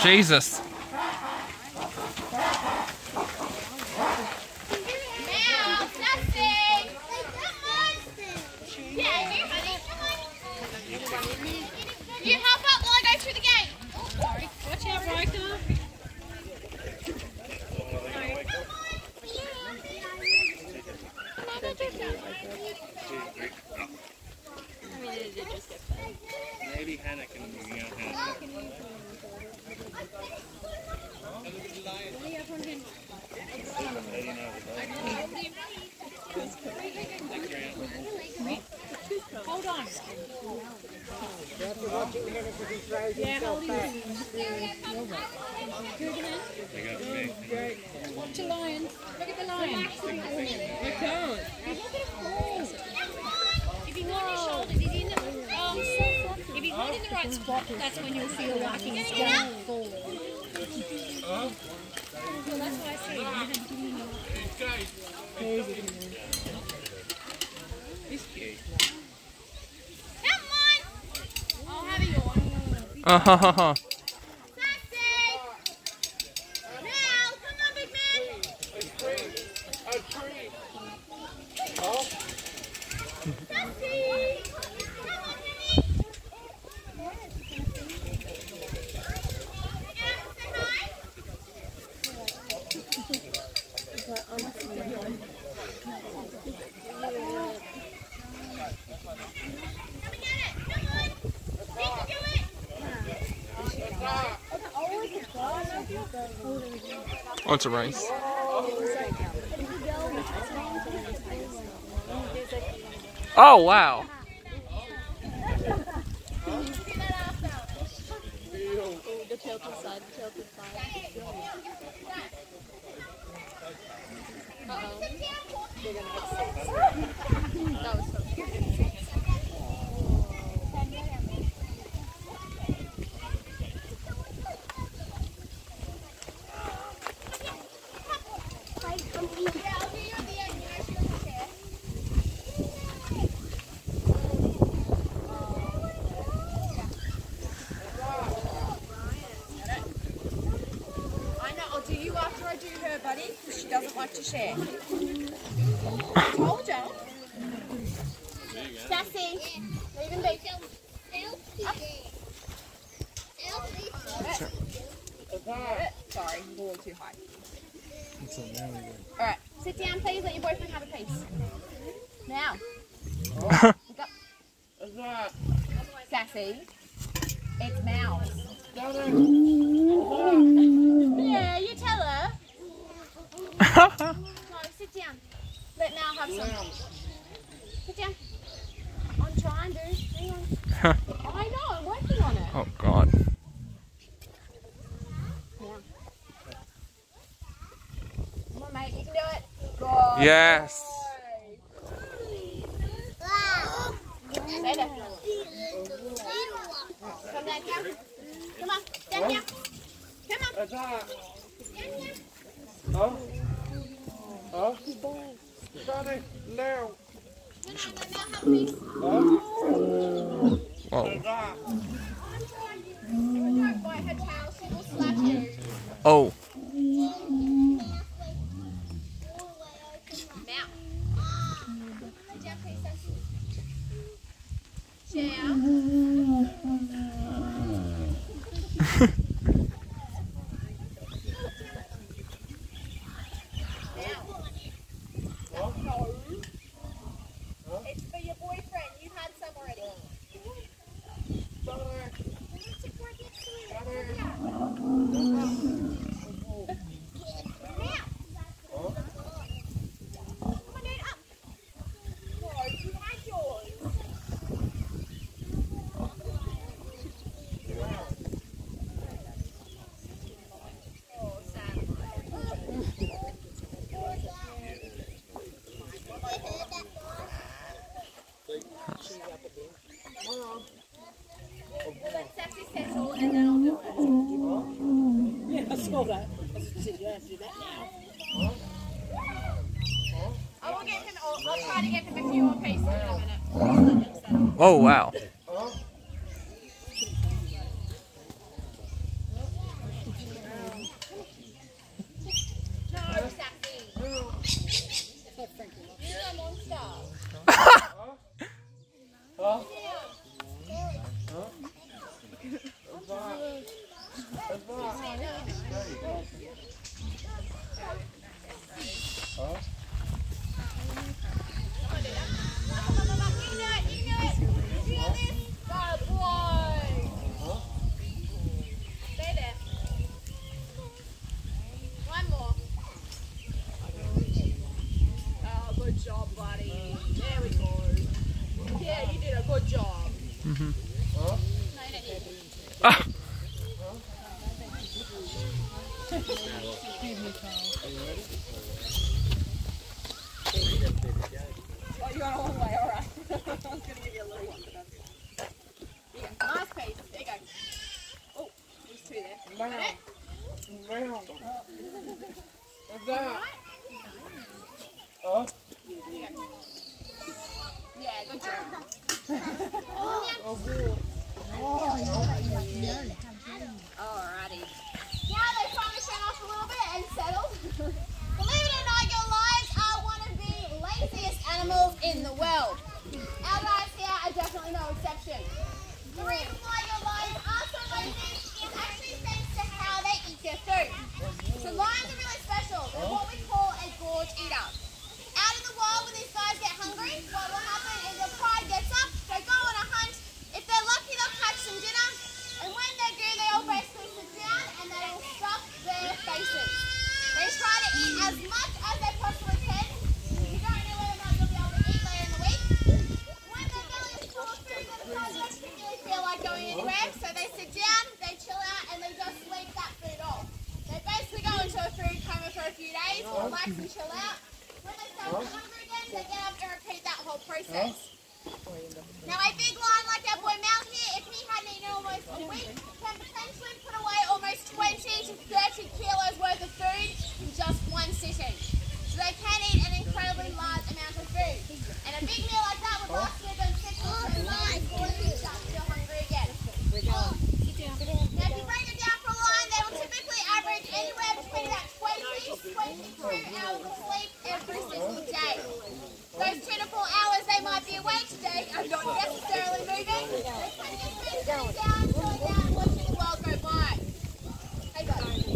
Jesus. You help out while I go through the gate. Oh, sorry. Watch out, Riker. Maybe Hannah can, Hannah. Hold on. Yeah, hold him. Watch a lion. Look at the lion. I can't. If you hold your shoulders, if he's not in the right spot, that's when you'll feel like he's going forward. Well, that's why I say you have to give him He's cute. Come on! I'll have you on. Sassy! Now, come on, big man! A tree. Oh. Sassy! Come on, honey! Say hi! Come and get it! Come on! You can do it! Oh, it's a race. Oh, wow. The tilted side, the tilted side. Uh-oh. They're gonna get 6. That was so cute. Do you after I do her, buddy? Because she doesn't like to share. I told ya. Sassy! Leave him be. Sorry, I'm going too high. Alright, sit down please, let your boyfriend have a piece. Now. Look up. Sassy. It's Mouse. Yeah, you tell her. No, sit down. Let Mal have some. Sit down. I'm trying, dude. Hang on. I know, I'm working on it. Oh, God. Now. Come on, mate, you can do it. Good. Yes. Stay there. Come down here. Come on, stand here. Come on. Stand here. Oh. Oh. Daddy, now. No, let Mal have a piece. Whoa. Don't bite her tail, she will slap you. Oh. Now. Sit down, please, Sassy. Chair. It's for your boyfriend. You've had some already. Let Sassy settle and then I'll do it. Yeah, I saw that. I said you have to do that now. I will get him, I'll try to get him a few more pieces in a minute. Let him settle. Oh, wow. You're a monster. Huh? Huh? Huh? Good job, buddy. There we go. Yeah, you did a good job. Mm-hmm. Huh? No, you don't need it. Ah. Oh, you got a long way, alright. I was going to give you a little one, but that's... Yeah, nice piece. There you go. Oh, there's two there. Now. Now. What's that? Huh? Yeah, good job. Oh, good. Alrighty. Now they finally shut off a little bit and settled. Believe it or not, your lions are one of the laziest animals in the world. Our guys here are definitely no exception. The reason why your lions are so lazy is actually thanks to how they eat their food. So lions are really special. They're what we call a gorge eater. Out in the wild, when these guys get hungry, what will happen is their pride gets up, they go on a hunt. If they're lucky, they'll catch some dinner. And when they do, they all basically sit down and they will stuff their faces. They try to eat as much as they possibly can. You don't know whether or not you'll be able to eat later in the week. When their belly is full of food, they decide they don't really feel like going anywhere. So they sit down, they chill out, and they just sleep that food off. They basically go into a food coma for a few days, relax and chill out. When they start to hungry again, they get up and repeat that whole process. Now a big lion like our boy Mel here, if he hadn't eaten almost a week, can potentially put away almost 20 to 30 kilos worth of food in just one sitting. So they can eat an incredibly large amount of food. And a big meal like that would last you them 6 or 7 months before you start to feel hungry again. Now if you break it down for a lion, they will typically average anywhere between about 20 to 22 hours of sleep every single day. Those 2 to 4 hours they might be awake today are not necessarily moving. They can just be sitting down, chilling down, watching the world go by. Hey guys.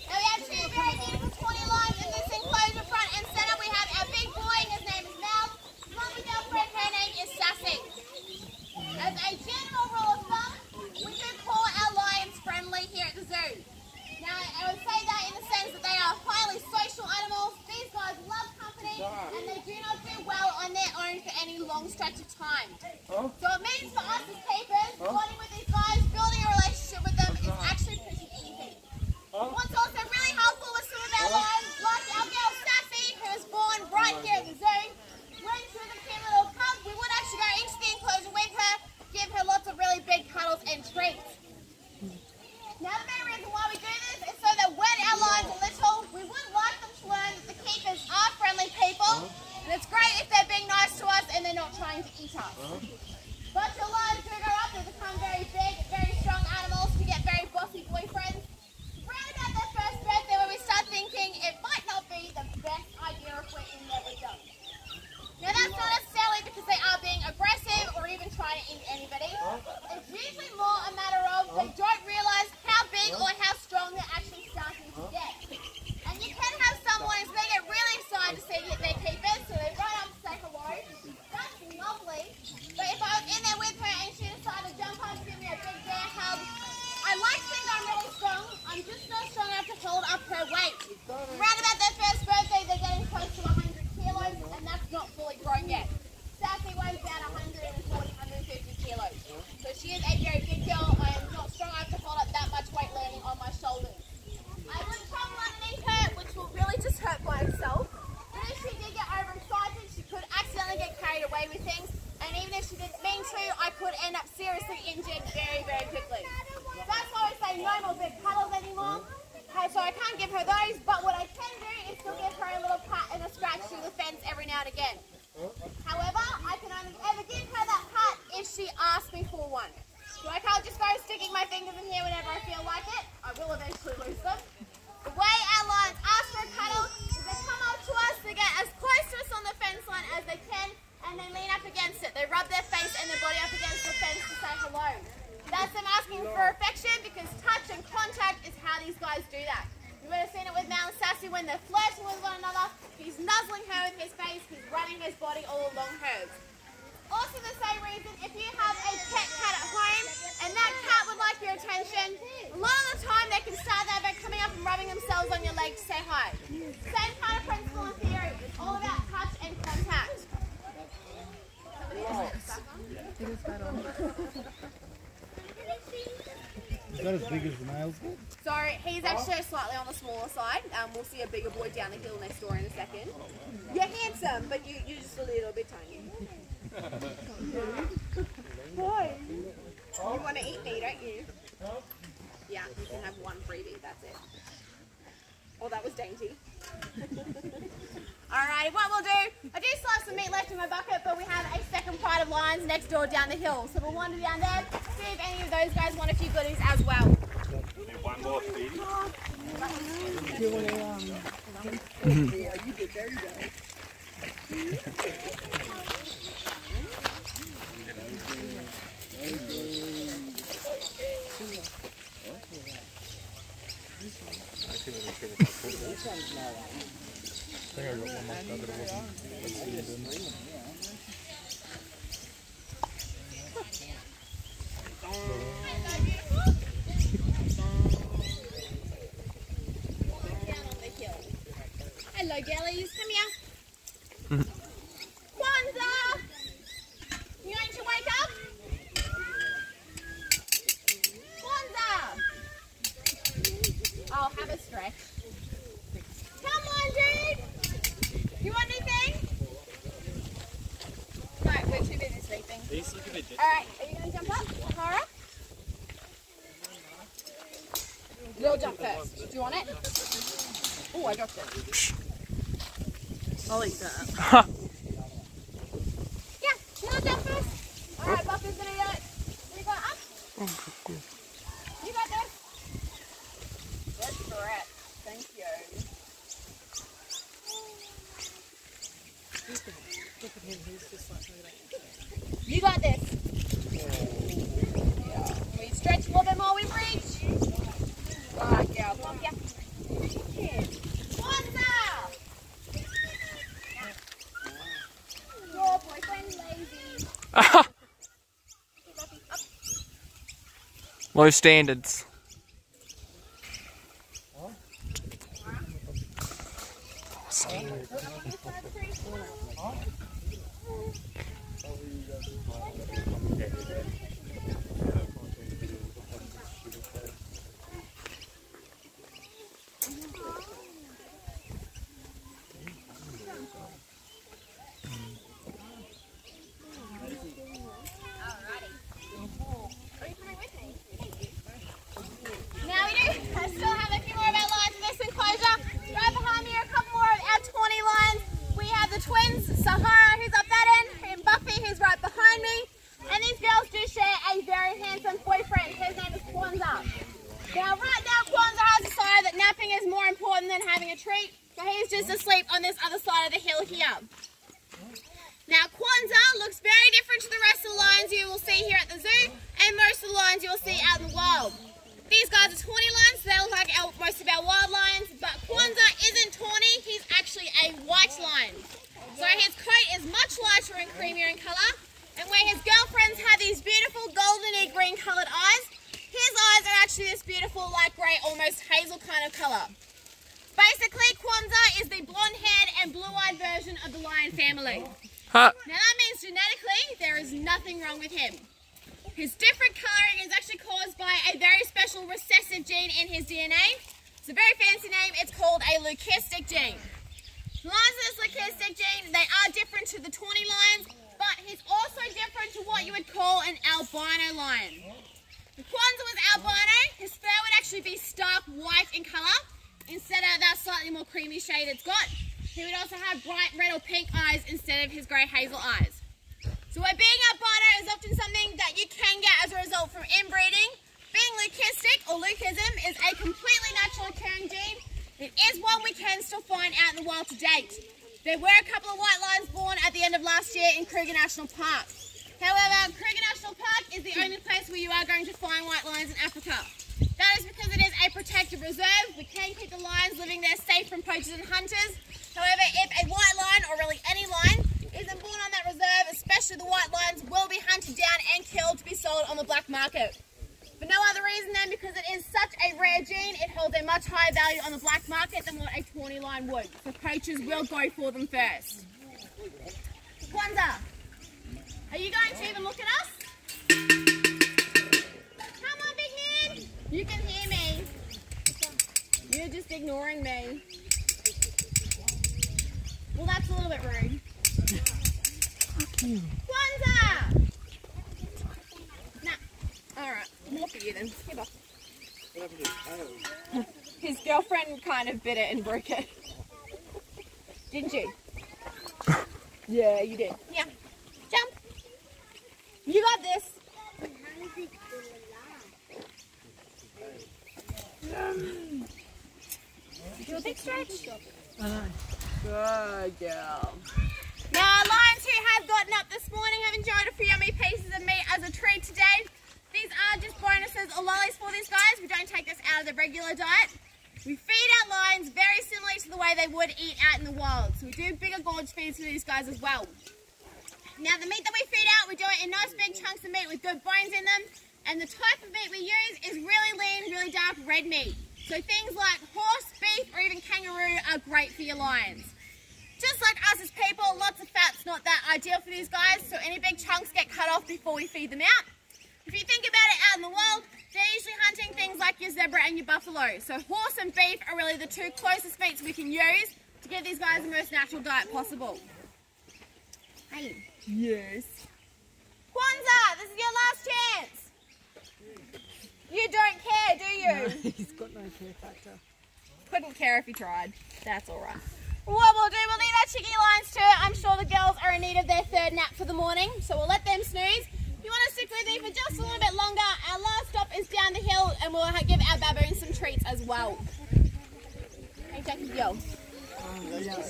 Now we have 2 very beautiful tawny lions in this enclosure, front and center. We have our big boy, his name is Mel. Mommy girlfriend, her name is Sassy. As a general rule of thumb, we do call our lions friendly here at the zoo. Now I would say that in the sense that they are highly social animals. These guys love company and they do not do well on their own for any long stretch of time. Huh? So it means for us as keepers, bonding with these guys, building a relationship with them is actually pretty easy. What's also really helpful with some of our lions, like our girl Sassy, who was born right here at the zoo, when she was a cute little cub, we would actually go into the enclosure with her, give her lots of really big cuddles and treats. Now the main reason why we do this is so that when our lions are little, we would like them to learn that the keepers are friendly people, and it's great if they're being nice to us and they're not trying to eat us. But your lions do grow up, they become very big, very strong animals, to get very bossy boyfriends. Round about their first birthday when we start thinking it might not be the best idea if we're in there with them. Now that's not necessarily because they are being aggressive or even trying to eat anybody. It's usually more a matter of they don't realise how big or how strong they're actually starting to get. And you can have someone who they get really excited to see their keepers, so they run up to say hello. That's lovely. But if I was in there with her and she decided to jump up and give me a big bear hug, I like to think I'm really strong. I'm just not strong enough to hold up her weight. Around about their first birthday, they're getting close to 100 kilos, and that's not fully grown yet. Sassy weighs about 140, 150 kilos. So she is a very big girl. I am not strong enough to hold up that much weight landing on my shoulders. I would travel underneath her, which will really just hurt by itself. But if she did get overexcited, she could accidentally get carried away with things. And even if she didn't mean to, I could end up seriously injured very, very quickly. That's why I say no more big cuddles anymore. Okay, so I can't give her those, but what I can do is still give her a little pat and a scratch through the fence every now and again. However, I can only ever give her that pat if she asks me for one. So I can't just go sticking my fingers in here whenever I feel like it. I will eventually lose them. The way our lions ask for a cuddle is they come up to us to get as close to us on the fence line as they can, and they lean up against it. They rub their face and their body up against the fence to say hello. That's them asking for affection, because touch and contact is how these guys do that. You would have seen it with Mal and Sassy when they're flirting with one another. He's nuzzling her with his face, he's running his body all along hers. Also the same reason, if you have a pet cat at home and that cat would like your attention, a lot of the time they can start there by coming up and rubbing themselves on your leg to say hi. Same kind of principle and theory. It's all about touch and contact. Is that as big as the males get? So he's actually slightly on the smaller side. We'll see a bigger boy down the hill next door in a second. You're handsome, but you're just a little bit tiny. Boy, you want to eat me, don't you? Yeah, you can have one freebie, that's it. Oh, that was dainty. Alrighty, what we'll do, I do still have some meat left in my bucket, but we have a second pride of lions next door down the hill. So we'll wander down there, see if any of those guys want a few goodies as well. One more feeding. You get there, you go. Hello, girlies. Come here. Kwanzaa! You going to wake up? Kwanzaa! Oh, have a stretch. Come on, dude! You want anything? No, we're too busy sleeping. Alright, are you going to jump up, Tara? You'll jump first. Do you want it? Oh, I dropped it. I'll eat that. Yeah, you want to jump first? Alright, Buffy's going to do it. You got up? You got this? That's correct. Thank you. You got this. We stretch a little bit more, we reach. Right, yeah. Come on, yeah. Kwanzaa! Your boyfriend's lazy. Low standards. Now we do still have a few more of our lions in this enclosure. Right behind me are a couple more of our tawny lions. We have the twins, Sahara, who's up that end, and Buffy, who's right behind me. And these girls do share a very handsome boyfriend. His name is Kwanzaa. Now right now Kwanzaa has decided that napping is more important than having a treat. So he's just asleep on this other side of the hill here. Now Kwanzaa looks very different to the rest of the lions you will see here at the zoo, and most of the lions you will see out in the wild. These guys are tawny lions, so they look like most of our wild lions, but Kwanzaa isn't tawny, he's actually a white lion. So his coat is much lighter and creamier in colour, and where his girlfriends have these beautiful goldeny green coloured eyes, his eyes are actually this beautiful light grey, almost hazel kind of colour. Basically, Kwanzaa is the blonde-haired and blue-eyed version of the lion family. Ha! Now that means genetically, there is nothing wrong with him. His different colouring is actually caused by a very special recessive gene in his DNA. It's a very fancy name, it's called a leucistic gene. Lions with this leucistic gene, they are different to the tawny lions, but he's also different to what you would call an albino lion. If Kwanzaa was albino, his fur would actually be stark white in colour, instead of that slightly more creamy shade it's got. He would also have bright red or pink eyes instead of his grey hazel eyes. So where being albino is often something that you can get as a result from inbreeding, being leucistic or leucism is a completely natural occurring gene. It is one we can still find out in the wild to date. There were a couple of white lions born at the end of last year in Kruger National Park. However, Kruger National Park is the only place where you are going to find white lions in Africa. That is because it is a protected reserve. We can keep the lions living there safe from poachers and hunters. However, if a white lion, or really any lion, isn't born on that reserve, especially the white lions, will be hunted down and killed to be sold on the black market. For no other reason than because it is such a rare gene, it holds a much higher value on the black market than what a tawny lion would. So poachers will go for them first. Kwanzaa, are you going to even look at us? Come on, big man. You can hear me. You're just ignoring me. Well, that's a little bit rude. Kwanzaa! Alright, more for you then. Here, Bob. His girlfriend kind of bit it and broke it. Didn't you? Yeah, you did. Yeah. Jump. You got this. Do a big stretch. Good girl. Now, lions who have gotten up this morning have enjoyed a few yummy pieces of meat as a treat today. These are just bonuses or lollies for these guys. We don't take this out of the regular diet. We feed our lions very similarly to the way they would eat out in the wild. So we do bigger gorge feeds for these guys as well. Now the meat that we feed out, we do it in nice big chunks of meat with good bones in them. And the type of meat we use is really lean, really dark red meat. So things like horse, beef, or even kangaroo are great for your lions. Just like us as people, lots of fat's not that ideal for these guys, so any big chunks get cut off before we feed them out. If you think about it, out in the wild, they're usually hunting things like your zebra and your buffalo. So horse and beef are really the two closest meats we can use to give these guys the most natural diet possible. Hey. Yes. Kwanzaa, this is your last chance. You don't care, do you? No, he's got no care factor. Couldn't care if he tried. That's all right. What we'll do, we'll leave our chickie lions to it. I'm sure the girls are in need of their third nap for the morning, so we'll let them snooze. If you want to stick with me for just a little bit longer, our last stop is down the hill, and we'll give our baboons some treats as well. Hey, Jackie, yo.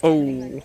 Oh.